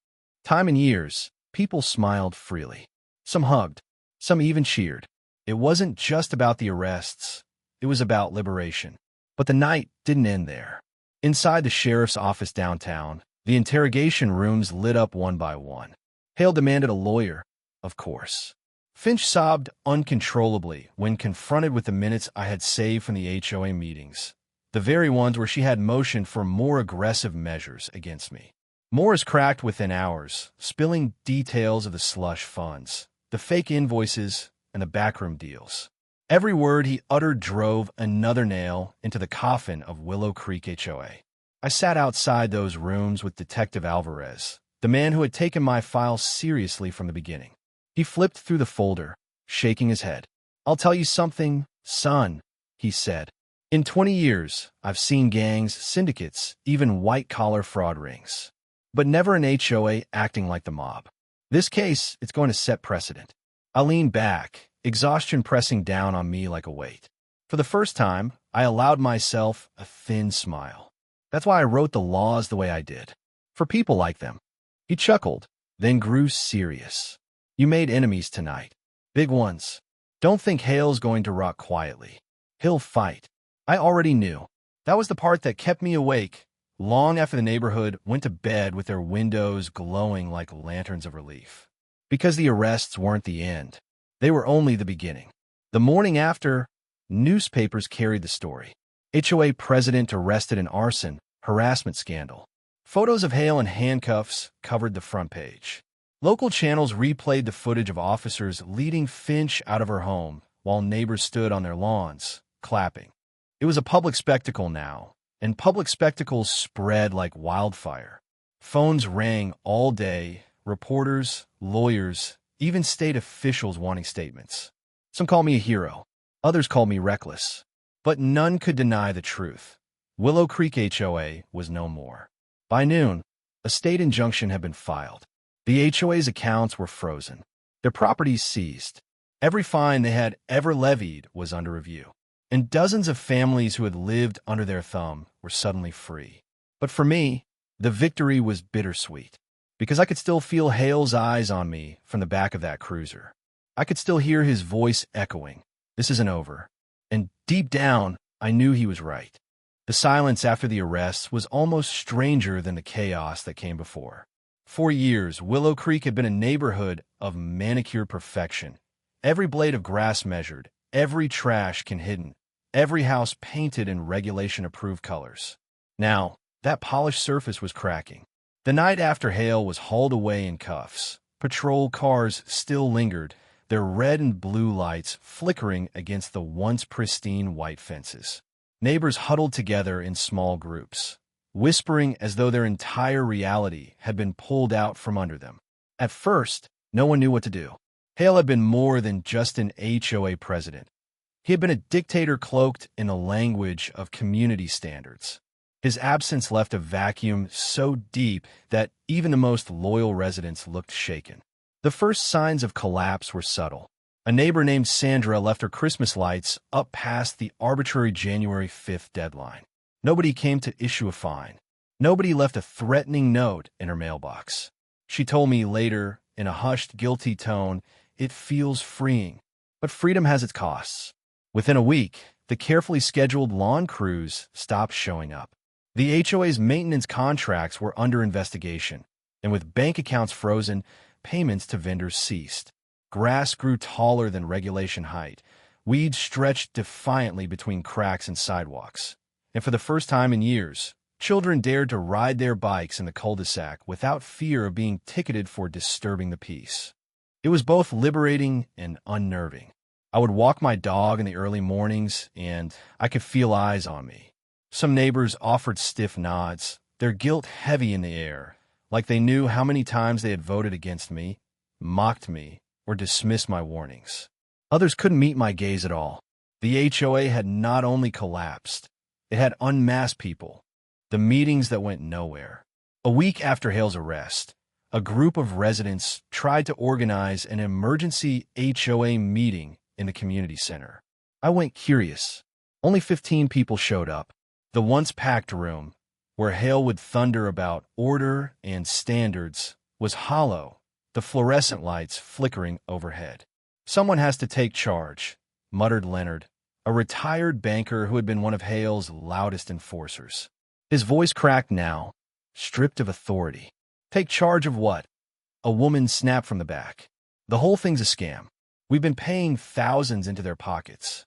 Speaker 1: time in years, people smiled freely. Some hugged, some even cheered. It wasn't just about the arrests, it was about liberation. But the night didn't end there. Inside the sheriff's office downtown, the interrogation rooms lit up one by one. Hale demanded a lawyer, of course. Finch sobbed uncontrollably when confronted with the minutes I had saved from the HOA meetings, the very ones where she had motioned for more aggressive measures against me. Morris cracked within hours, spilling details of the slush funds, the fake invoices, and the backroom deals. Every word he uttered drove another nail into the coffin of Willow Creek HOA. I sat outside those rooms with Detective Alvarez, the man who had taken my file seriously from the beginning. He flipped through the folder, shaking his head. "I'll tell you something, son," he said. "In 20 years, I've seen gangs, syndicates, even white-collar fraud rings. But never an HOA acting like the mob. This case, it's going to set precedent." I leaned back, exhaustion pressing down on me like a weight. For the first time, I allowed myself a thin smile. That's why I wrote the laws the way I did. For people like them. He chuckled, then grew serious. "You made enemies tonight. Big ones. Don't think Hale's going to rot quietly. He'll fight." I already knew. That was the part that kept me awake, long after the neighborhood went to bed with their windows glowing like lanterns of relief. Because the arrests weren't the end. They were only the beginning. The morning after, newspapers carried the story. HOA president arrested in arson, harassment scandal. Photos of Hale in handcuffs covered the front page. Local channels replayed the footage of officers leading Finch out of her home while neighbors stood on their lawns, clapping. It was a public spectacle now, and public spectacles spread like wildfire. Phones rang all day, reporters, lawyers, even state officials wanting statements. Some called me a hero. Others called me reckless. But none could deny the truth. Willow Creek HOA was no more. By noon, a state injunction had been filed. The HOA's accounts were frozen, their properties seized. Every fine they had ever levied was under review. And dozens of families who had lived under their thumb were suddenly free. But for me, The victory was bittersweet, because I could still feel Hale's eyes on me from the back of that cruiser. I could still hear his voice echoing, "This isn't over." And deep down, I knew he was right. The silence after the arrests was almost stranger than the chaos that came before. For years, Willow Creek had been a neighborhood of manicured perfection. Every blade of grass measured, every trash can hidden, every house painted in regulation-approved colors. Now, that polished surface was cracking. The night after Hale was hauled away in cuffs, patrol cars still lingered, their red and blue lights flickering against the once pristine white fences. Neighbors huddled together in small groups, whispering as though their entire reality had been pulled out from under them. At first, no one knew what to do. Hale had been more than just an HOA president. He had been a dictator cloaked in the language of community standards. His absence left a vacuum so deep that even the most loyal residents looked shaken. The first signs of collapse were subtle. A neighbor named Sandra left her Christmas lights up past the arbitrary January 5th deadline. Nobody came to issue a fine. Nobody left a threatening note in her mailbox. She told me later, in a hushed, guilty tone, "It feels freeing, but freedom has its costs." Within a week, the carefully scheduled lawn crews stopped showing up. The HOA's maintenance contracts were under investigation, and with bank accounts frozen, payments to vendors ceased. Grass grew taller than regulation height. Weeds stretched defiantly between cracks and sidewalks. And for the first time in years, children dared to ride their bikes in the cul-de-sac without fear of being ticketed for disturbing the peace. It was both liberating and unnerving. I would walk my dog in the early mornings, and I could feel eyes on me. Some neighbors offered stiff nods, their guilt heavy in the air, like they knew how many times they had voted against me, mocked me, or dismissed my warnings. Others couldn't meet my gaze at all. The HOA had not only collapsed, it had unmasked people, the meetings that went nowhere. A week after Hale's arrest, a group of residents tried to organize an emergency HOA meeting in the community center. I went curious. Only 15 people showed up. The once-packed room, where Hale would thunder about order and standards, was hollow, the fluorescent lights flickering overhead. "Someone has to take charge," muttered Leonard, a retired banker who had been one of Hale's loudest enforcers. His voice cracked now, stripped of authority. "Take charge of what?" A woman snapped from the back. "The whole thing's a scam. We've been paying thousands into their pockets."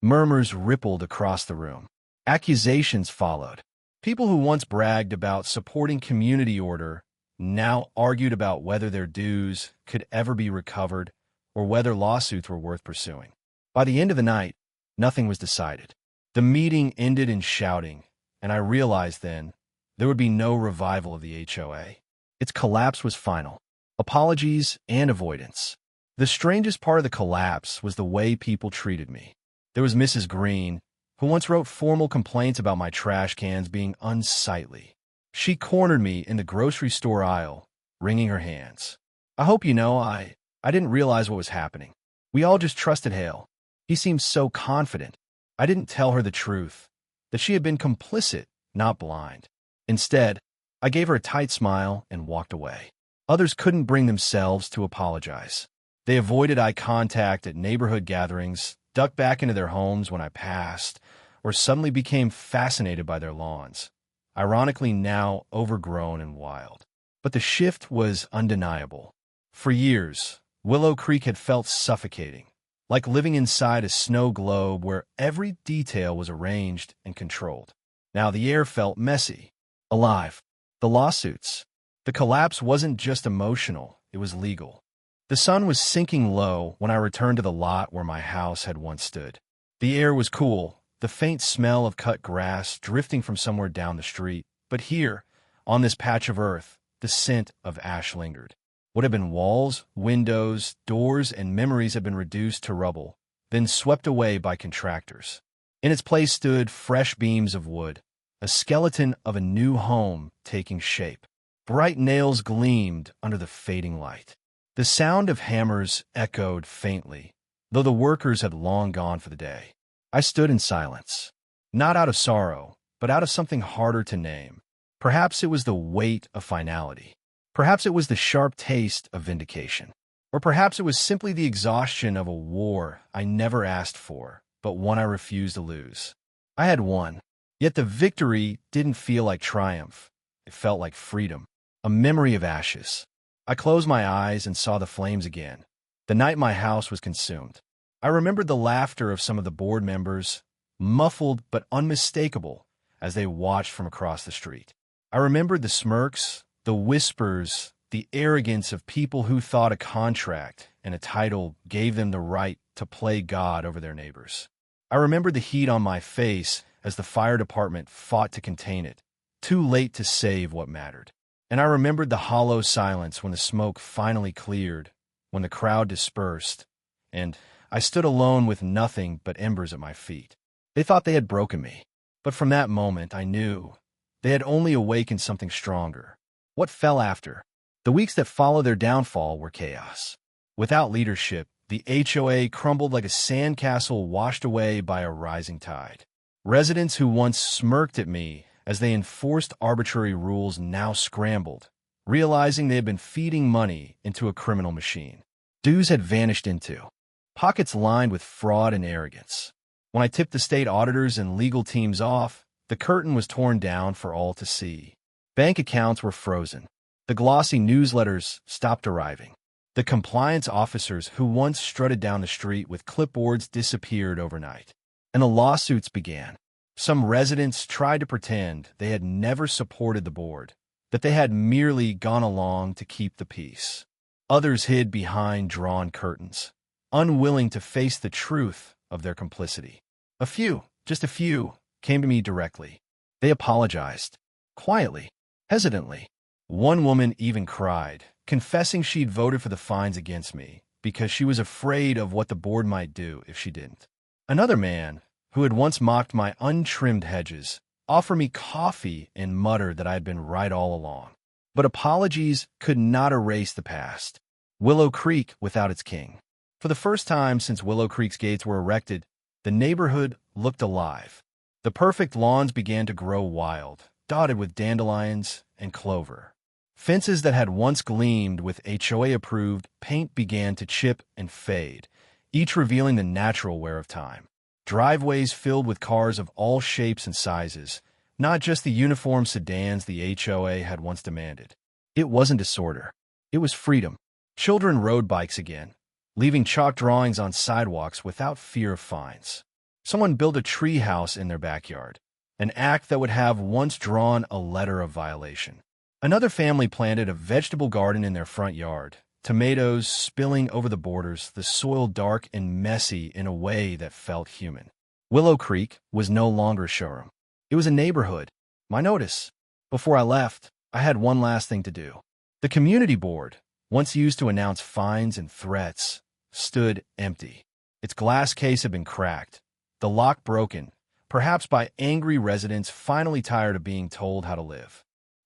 Speaker 1: Murmurs rippled across the room. Accusations followed. People who once bragged about supporting community order now argued about whether their dues could ever be recovered or whether lawsuits were worth pursuing. By the end of the night, nothing was decided. The meeting ended in shouting, and I realized then there would be no revival of the HOA. Its collapse was final. Apologies and avoidance. The strangest part of the collapse was the way people treated me. There was Mrs. Green, who once wrote formal complaints about my trash cans being unsightly. She cornered me in the grocery store aisle, wringing her hands. "I hope you know I didn't realize what was happening. We all just trusted Hale. He seemed so confident." I didn't tell her the truth, that she had been complicit, not blind. Instead, I gave her a tight smile and walked away. Others couldn't bring themselves to apologize. They avoided eye contact at neighborhood gatherings, ducked back into their homes when I passed, or suddenly became fascinated by their lawns, ironically now overgrown and wild. But the shift was undeniable. For years, Willow Creek had felt suffocating, like living inside a snow globe where every detail was arranged and controlled. Now the air felt messy, alive. The lawsuits. The collapse wasn't just emotional, it was legal. The sun was sinking low when I returned to the lot where my house had once stood. The air was cool, the faint smell of cut grass drifting from somewhere down the street. But here, on this patch of earth, the scent of ash lingered. What had been walls, windows, doors, and memories had been reduced to rubble, then swept away by contractors. In its place stood fresh beams of wood, a skeleton of a new home taking shape. Bright nails gleamed under the fading light. The sound of hammers echoed faintly, though the workers had long gone for the day. I stood in silence, not out of sorrow, but out of something harder to name. Perhaps it was the weight of finality. Perhaps it was the sharp taste of vindication. Or perhaps it was simply the exhaustion of a war I never asked for, but one I refused to lose. I had won, yet the victory didn't feel like triumph. It felt like freedom, a memory of ashes. I closed my eyes and saw the flames again, the night my house was consumed. I remembered the laughter of some of the board members, muffled but unmistakable, as they watched from across the street. I remembered the smirks, the whispers, the arrogance of people who thought a contract and a title gave them the right to play God over their neighbors. I remembered the heat on my face as the fire department fought to contain it, too late to save what mattered. And I remembered the hollow silence when the smoke finally cleared, when the crowd dispersed, and I stood alone with nothing but embers at my feet. They thought they had broken me, but from that moment I knew they had only awakened something stronger. What fell after? The weeks that followed their downfall were chaos. Without leadership, the HOA crumbled like a sandcastle washed away by a rising tide. Residents who once smirked at me as they enforced arbitrary rules now scrambled, realizing they had been feeding money into a criminal machine. Dues had vanished into pockets lined with fraud and arrogance. When I tipped the state auditors and legal teams off, the curtain was torn down for all to see. Bank accounts were frozen. The glossy newsletters stopped arriving. The compliance officers who once strutted down the street with clipboards disappeared overnight. And the lawsuits began. Some residents tried to pretend they had never supported the board, that they had merely gone along to keep the peace. Others hid behind drawn curtains, unwilling to face the truth of their complicity. A few, just a few, came to me directly. They apologized, quietly, hesitantly. One woman even cried, confessing she'd voted for the fines against me because she was afraid of what the board might do if she didn't. Another man, who had once mocked my untrimmed hedges, offered me coffee and muttered that I had been right all along. But apologies could not erase the past. Willow Creek without its king. For the first time since Willow Creek's gates were erected, the neighborhood looked alive. The perfect lawns began to grow wild, dotted with dandelions and clover. Fences that had once gleamed with HOA-approved paint began to chip and fade, each revealing the natural wear of time. Driveways filled with cars of all shapes and sizes, not just the uniform sedans the HOA had once demanded. It wasn't disorder. It was freedom. Children rode bikes again, leaving chalk drawings on sidewalks without fear of fines. Someone built a tree house in their backyard, an act that would have once drawn a letter of violation. Another family planted a vegetable garden in their front yard, tomatoes spilling over the borders, the soil dark and messy in a way that felt human. Willow Creek was no longer a showroom. It was a neighborhood. My notice. Before I left, I had one last thing to do. The community board, once used to announce fines and threats, stood empty. Its glass case had been cracked, the lock broken, perhaps by angry residents finally tired of being told how to live.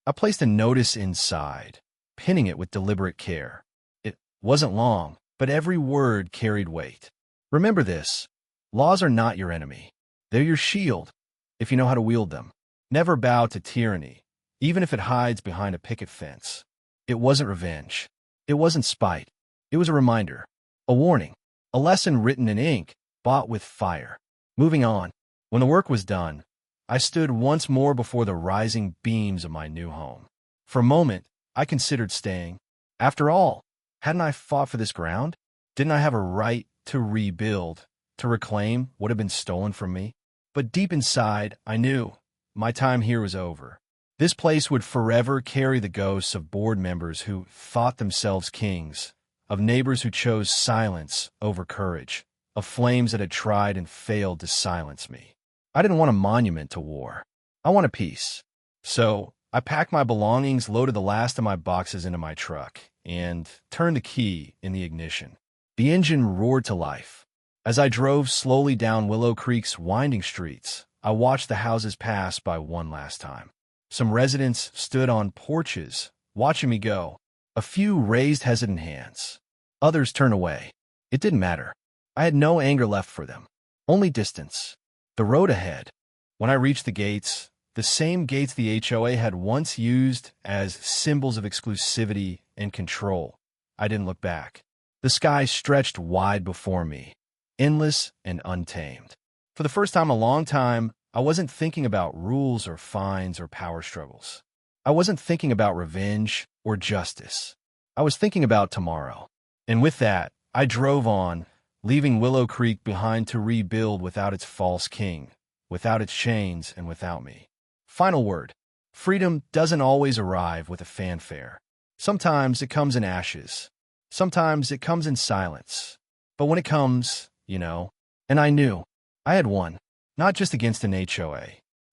Speaker 1: I placed a notice inside, pinning it with deliberate care. It wasn't long, but every word carried weight. Remember this: laws are not your enemy. They're your shield, if you know how to wield them. Never bow to tyranny, even if it hides behind a picket fence. It wasn't revenge. It wasn't spite. It was a reminder, a warning, a lesson written in ink, bought with fire. Moving on. When the work was done, I stood once more before the rising beams of my new home. For a moment, I considered staying. After all, hadn't I fought for this ground? Didn't I have a right to rebuild, to reclaim what had been stolen from me? But deep inside, I knew my time here was over. This place would forever carry the ghosts of board members who thought themselves kings, of neighbors who chose silence over courage, of flames that had tried and failed to silence me. I didn't want a monument to war. I wanted peace. So I packed my belongings, loaded the last of my boxes into my truck, and turned the key in the ignition. The engine roared to life. As I drove slowly down Willow Creek's winding streets, I watched the houses pass by one last time. Some residents stood on porches, watching me go. A few raised hesitant hands. Others turned away. It didn't matter. I had no anger left for them, only distance. The road ahead. When I reached the gates, the same gates the HOA had once used as symbols of exclusivity and control. I didn't look back. The sky stretched wide before me, endless and untamed. For the first time in a long time, I wasn't thinking about rules or fines or power struggles. I wasn't thinking about revenge or justice. I was thinking about tomorrow. And with that, I drove on, leaving Willow Creek behind to rebuild without its false king, without its chains, and without me. Final word. Freedom doesn't always arrive with a fanfare. Sometimes it comes in ashes. Sometimes it comes in silence. But when it comes, and I knew, I had won. Not just against an HOA.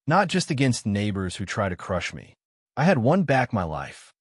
Speaker 1: Not just against neighbors who try to crush me. I had won back my life.